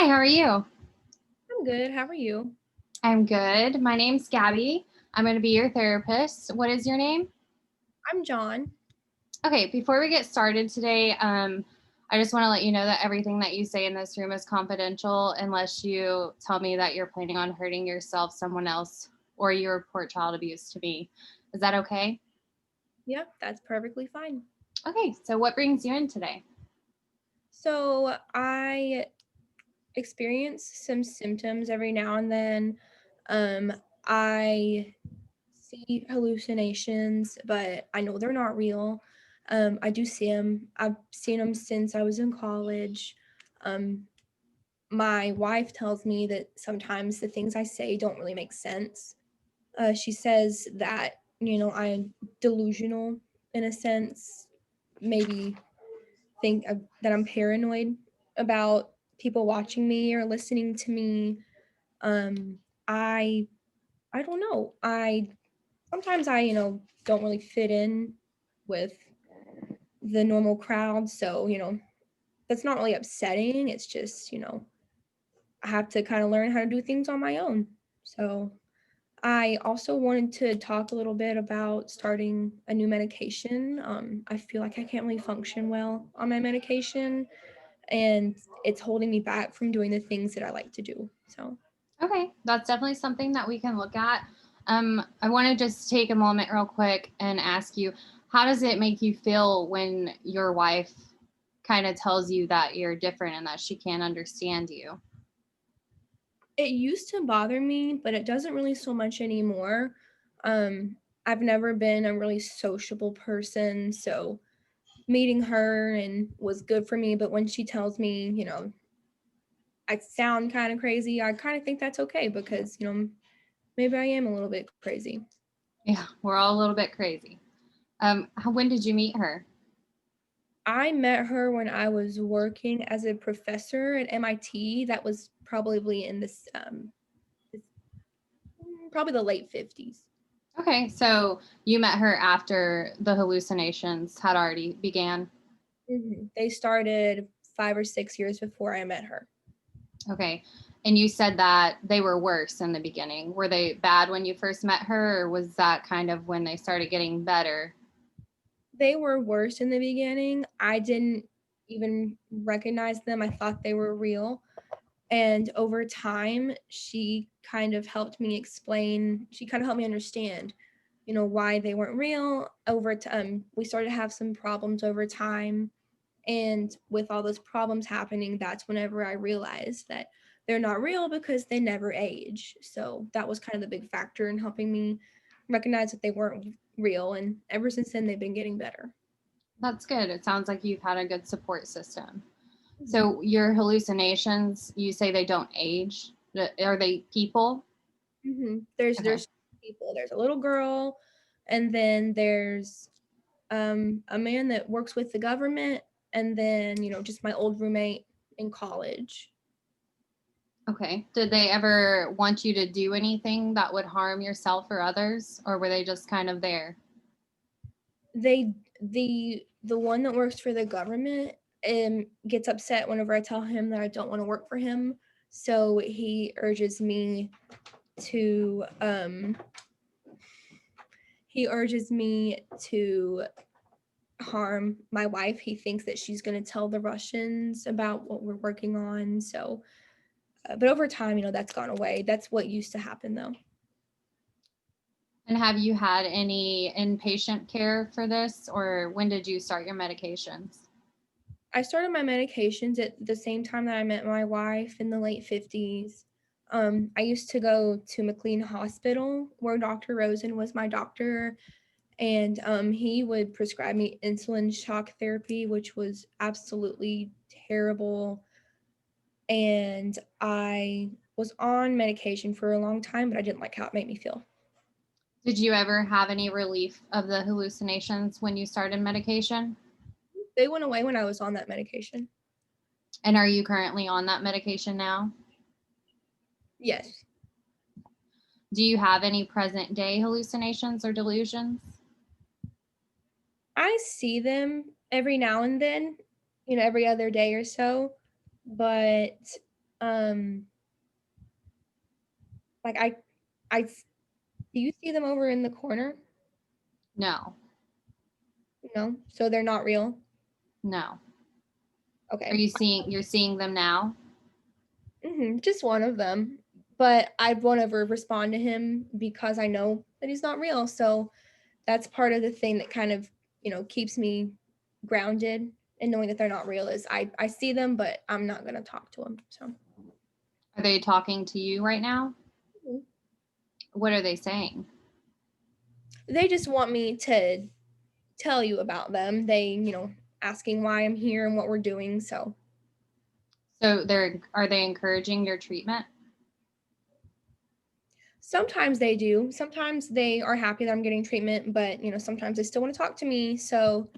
Hi, how are you? I'm good. How are you? I'm good. My name's Gabby. I'm going to be your therapist. What is your name? I'm John. Okay, before we get started today, I just want to let you know that everything that you say in this room is confidential unless you tell me that you're planning on hurting yourself, someone else, or you report child abuse to me. Is that okay? Yeah, that's perfectly fine. Okay, so what brings you in today? So I experience some symptoms every now and then. I see hallucinations, but I know they're not real. I do see them. I've seen them since I was in college. Um, my wife tells me that sometimes the things I say don't really make sense. She says that, I'm delusional in a sense, maybe think that I'm paranoid about people watching me or listening to me. Um, I I don't know. I sometimes don't really fit in with the normal crowd, so that's not really upsetting. It's just I have to kind of learn how to do things on my own. So I also wanted to talk a little bit about starting a new medication. I feel like I can't really function well on my medication, and it's holding me back from doing the things that I like to do. So, Okay, that's definitely something that we can look at. I want to just take a moment real quick and ask you, how does it make you feel when your wife kind of tells you that you're different and that she can't understand you? it used to bother me, but it doesn't really so much anymore. I've never been a really sociable person, so meeting her and was good for me, but when she tells me, I sound kind of crazy, I kind of think that's okay because, maybe I am a little bit crazy. Yeah, we're all a little bit crazy. When did you meet her? I met her when I was working as a professor at MIT. That was probably in probably the late 50s. Okay, so you met her after the hallucinations had already began. They started 5 or 6 years before I met her. Okay, and you said that they were worse in the beginning. Were they bad when you first met her, or was that kind of when they started getting better? They were worse in the beginning. I didn't even recognize them. I thought they were real. And over time, she kind of helped me understand, why they weren't real. Over time, we started to have some problems over time. And with all those problems happening, that's whenever I realized that they're not real because they never age. So that was kind of the big factor in helping me recognize that they weren't real. And ever since then, they've been getting better. That's good. It sounds like you've had a good support system. Mhm. So your hallucinations, you say they don't age. Are they people? There's Okay. people. There's a little girl, and then there's a man that works with the government, and then just my old roommate in college. Okay. Did they ever want you to do anything that would harm yourself or others, or were they just kind of there? They the one that works for the government gets upset whenever I tell him that I don't want to work for him. So to um he urges me to harm my wife. He thinks that she's going to tell the Russians about what we're working on. So, but over time, that's gone away. That's what used to happen though. And have you had any inpatient care for this, or when did you start your medications? I started my medications at the same time that I met my wife in the late 50s. I used to go to McLean Hospital where Dr. Rosen was my doctor, and he would prescribe me insulin shock therapy, which was absolutely terrible. And I was on medication for a long time, but I didn't like how it made me feel. Did you ever have any relief of the hallucinations when you started medication? They went away when I was on that medication. And are you currently on that medication now? Yes. Do you have any present day hallucinations or delusions? I see them every now and then, every other day or so, but Um, like I, do you see them over in the corner? No, No, so they're not real. no. Are Okay, you seeing, you're seeing them now? just one of them. But I won't ever respond to him because I know that he's not real. So that's part of the thing that kind of, keeps me grounded and knowing that they're not real is I see them, but I'm not going to talk to them. So Are they talking to you right now? Mhm. What are they saying? They just want me to tell you about them. They, asking why I'm here and what we're doing. So So are they encouraging your treatment? sometimes they do. Sometimes they are happy that I'm getting treatment, but sometimes they still want to talk to me. So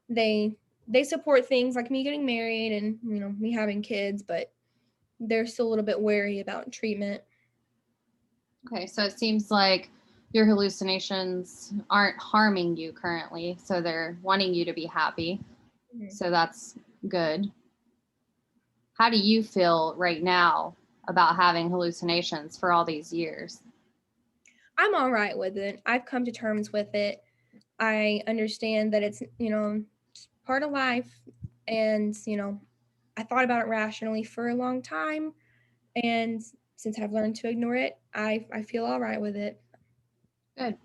they they support things like me getting married and me having kids, but they're still a little bit wary about treatment. Okay, so it seems like your hallucinations aren't harming you currently, so they're wanting you to be happy. Mhm. So that's good. How do you feel right now about having hallucinations for all these years? I'm all right with it. I've come to terms with it. I understand that it's, part of life. And, I thought about it rationally for a long time. And since I've learned to ignore it, I feel all right with it. Good.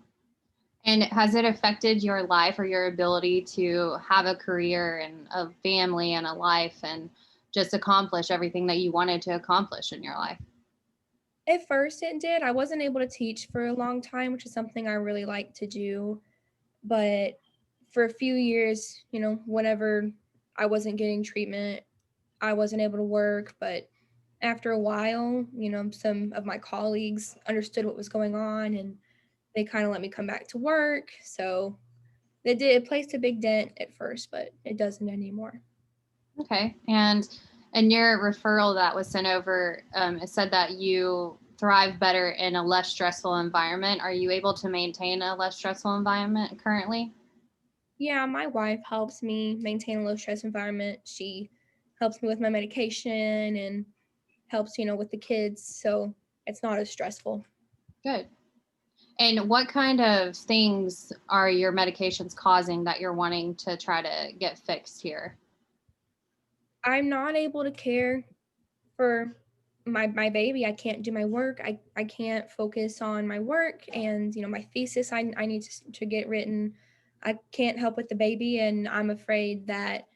And has it affected your life or your ability to have a career and a family and a life and just accomplish everything that you wanted to accomplish in your life? At first, it did. I wasn't able to teach for a long time, which is something I really like to do. But for a few years, whenever I wasn't getting treatment, I wasn't able to work. But after a while, some of my colleagues understood what was going on and they kind of let me come back to work. So it placed a big dent at first, but it doesn't anymore. Okay. And your referral that was sent over, it said that you thrive better in a less stressful environment. Are you able to maintain a less stressful environment currently? Yeah, my wife helps me maintain a low stress environment. She helps me with my medication and helps, with the kids. So it's not as stressful. Good. And what kind of things are your medications causing that you're wanting to try to get fixed here? I'm not able to care for my baby. I can't do my work. I can't focus on my work and my thesis I need to get written. I can't help with the baby and I'm afraid that,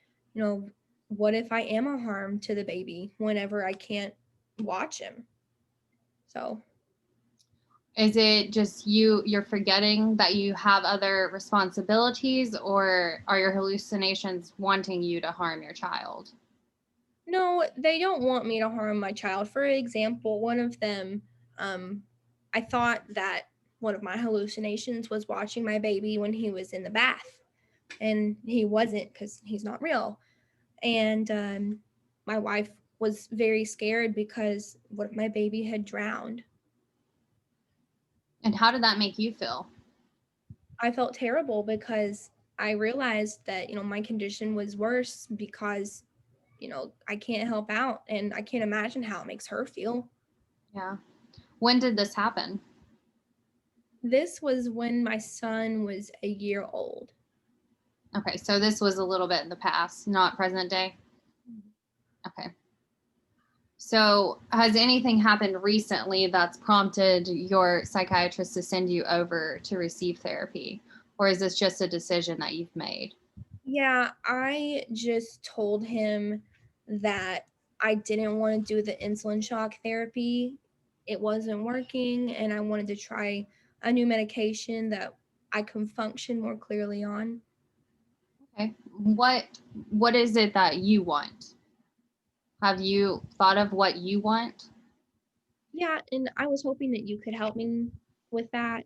what if I am a harm to the baby whenever I can't watch him? So Is it just you're forgetting that you have other responsibilities, or are your hallucinations wanting you to harm your child? no, they don't want me to harm my child. For example, one of them, um, I thought that one of my hallucinations was watching my baby when he was in the bath, and he wasn't because he's not real. And my wife was very scared because what if my baby had drowned? And how did that make you feel? I felt terrible because I realized that, my condition was worse because, I can't help out and I can't imagine how it makes her feel. Yeah. When did this happen? This was when my son was a year old. Okay, so this was a little bit in the past, not present day. Okay. So, has anything happened recently that's prompted your psychiatrist to send you over to receive therapy? Or is this just a decision that you've made? Yeah, I just told him that I didn't want to do the insulin shock therapy. It wasn't working, and I wanted to try a new medication that I can function more clearly on. Okay. What is it that you want? Have you thought of what you want? Yeah, and I was hoping that you could help me with that.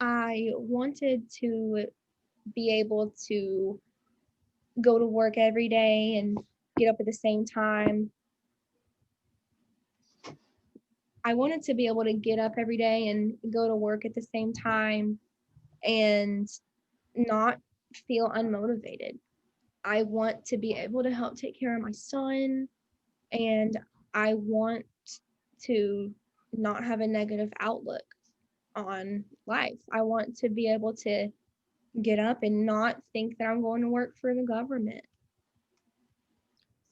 I wanted to be able to go to work every day and get up at the same time. I wanted to be able to get up every day and go to work at the same time and not feel unmotivated. I want to be able to help take care of my son and I want to not have a negative outlook on life. I want to be able to get up and not think that I'm going to work for the government.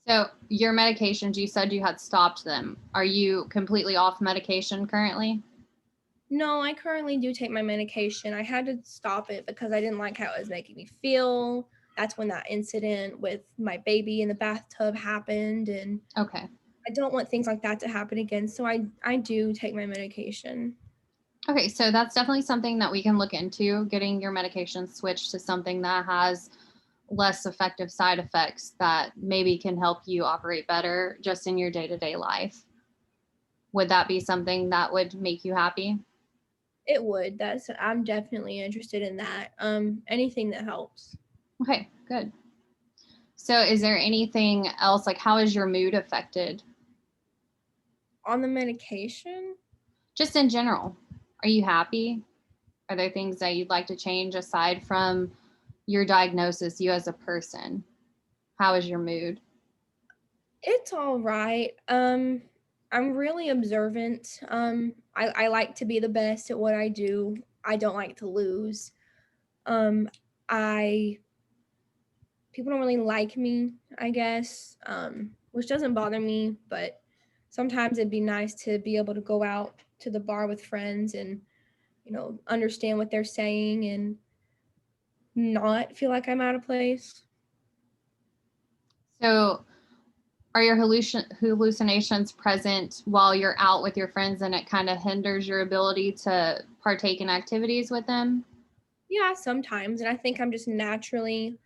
So your medications, you said you had stopped them. Are you completely off medication currently? No, I currently do take my medication. I had to stop it because I didn't like how it was making me feel. That's when that incident with my baby in the bathtub happened, and Okay. I don't want things like that to happen again. So I do take my medication. Okay, so that's definitely something that we can look into, getting your medication switched to something that has less effective side effects that maybe can help you operate better just in your day-to-day life. Would that be something that would make you happy? It would. I'm definitely interested in that. Anything that helps. Okay, good. So is there anything else, like how is your mood affected? On the medication, Just in general, are you happy? Are there things that you'd like to change aside from your diagnosis, you as a person? How is your mood? it's all right. I'm really observant. I like to be the best at what I do. I don't like to lose. Um, I People don't really like me, I guess, which doesn't bother me, but sometimes it'd be nice to be able to go out to the bar with friends and, understand what they're saying and not feel like I'm out of place. So are your hallucinations present while you're out with your friends and it kind of hinders your ability to partake in activities with them? Yeah, sometimes. And I think I'm just naturally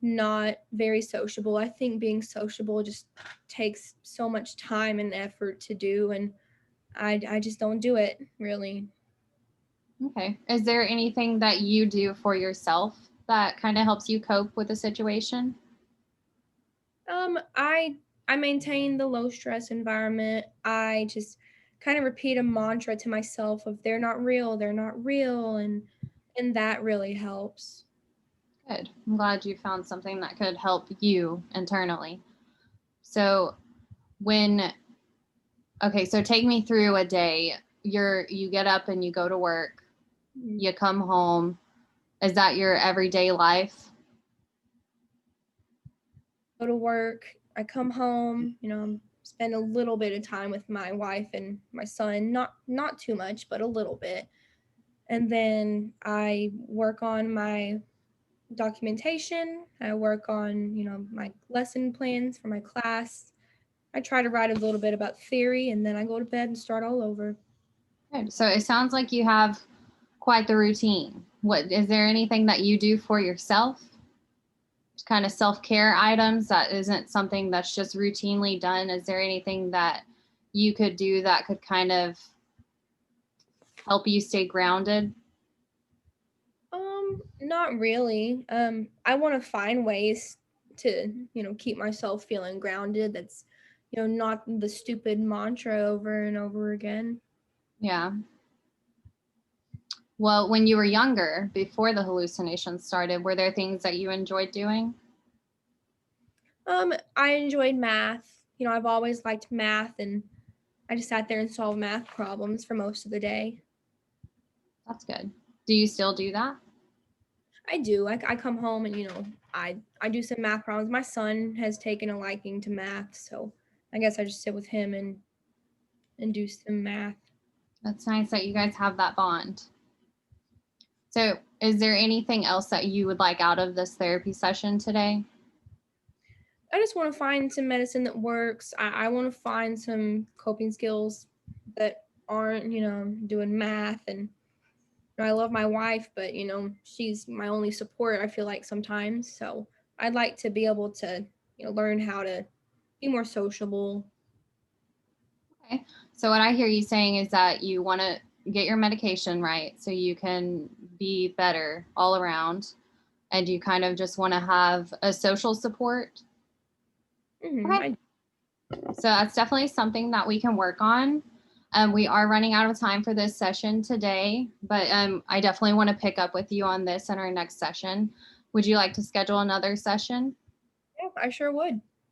not very sociable. I think being sociable just takes so much time and effort to do. And I just don't do it really. Okay. Is there anything that you do for yourself that kind of helps you cope with the situation? I maintain the low stress environment. I just kind of repeat a mantra to myself of they're not real, and that really helps. Good. I'm glad you found something that could help you internally. So when okay, so take me through a day. You get up and you go to work, Mm. you come home. Is that your everyday life? Go to work, I come home, spend a little bit of time with my wife and my son, not too much, but a little bit. And then I work on my documentation. I work on, my lesson plans for my class. I try to write a little bit about theory, and then I go to bed and start all over. Good. So it sounds like you have quite the routine. What is there anything that you do for yourself? Kind of self-care items that isn't something that's just routinely done. Is there anything that you could do that could kind of help you stay grounded? Not really. I want to find ways to, keep myself feeling grounded. That's, not the stupid mantra over and over again. Yeah. Well, when you were younger, before the hallucinations started, were there things that you enjoyed doing? I enjoyed math. I've always liked math, and I just sat there and solved math problems for most of the day. That's good. Do you still do that? I do. I come home and, I do some math problems. My son has taken a liking to math, so I guess I just sit with him and do some math. That's nice that you guys have that bond. So, is there anything else that you would like out of this therapy session today? I just want to find some medicine that works. I want to find some coping skills that aren't, doing math. And I love my wife, but, she's my only support, I feel like sometimes. So I'd like to be able to, learn how to be more sociable. Okay. So, what I hear you saying is that you want to get your medication right so you can be better all around, and you kind of just want to have a social support. Hmm. Okay. So, that's definitely something that we can work on. We are running out of time for this session today, but I definitely want to pick up with you on this in our next session. Would you like to schedule another session? Yeah, I sure would.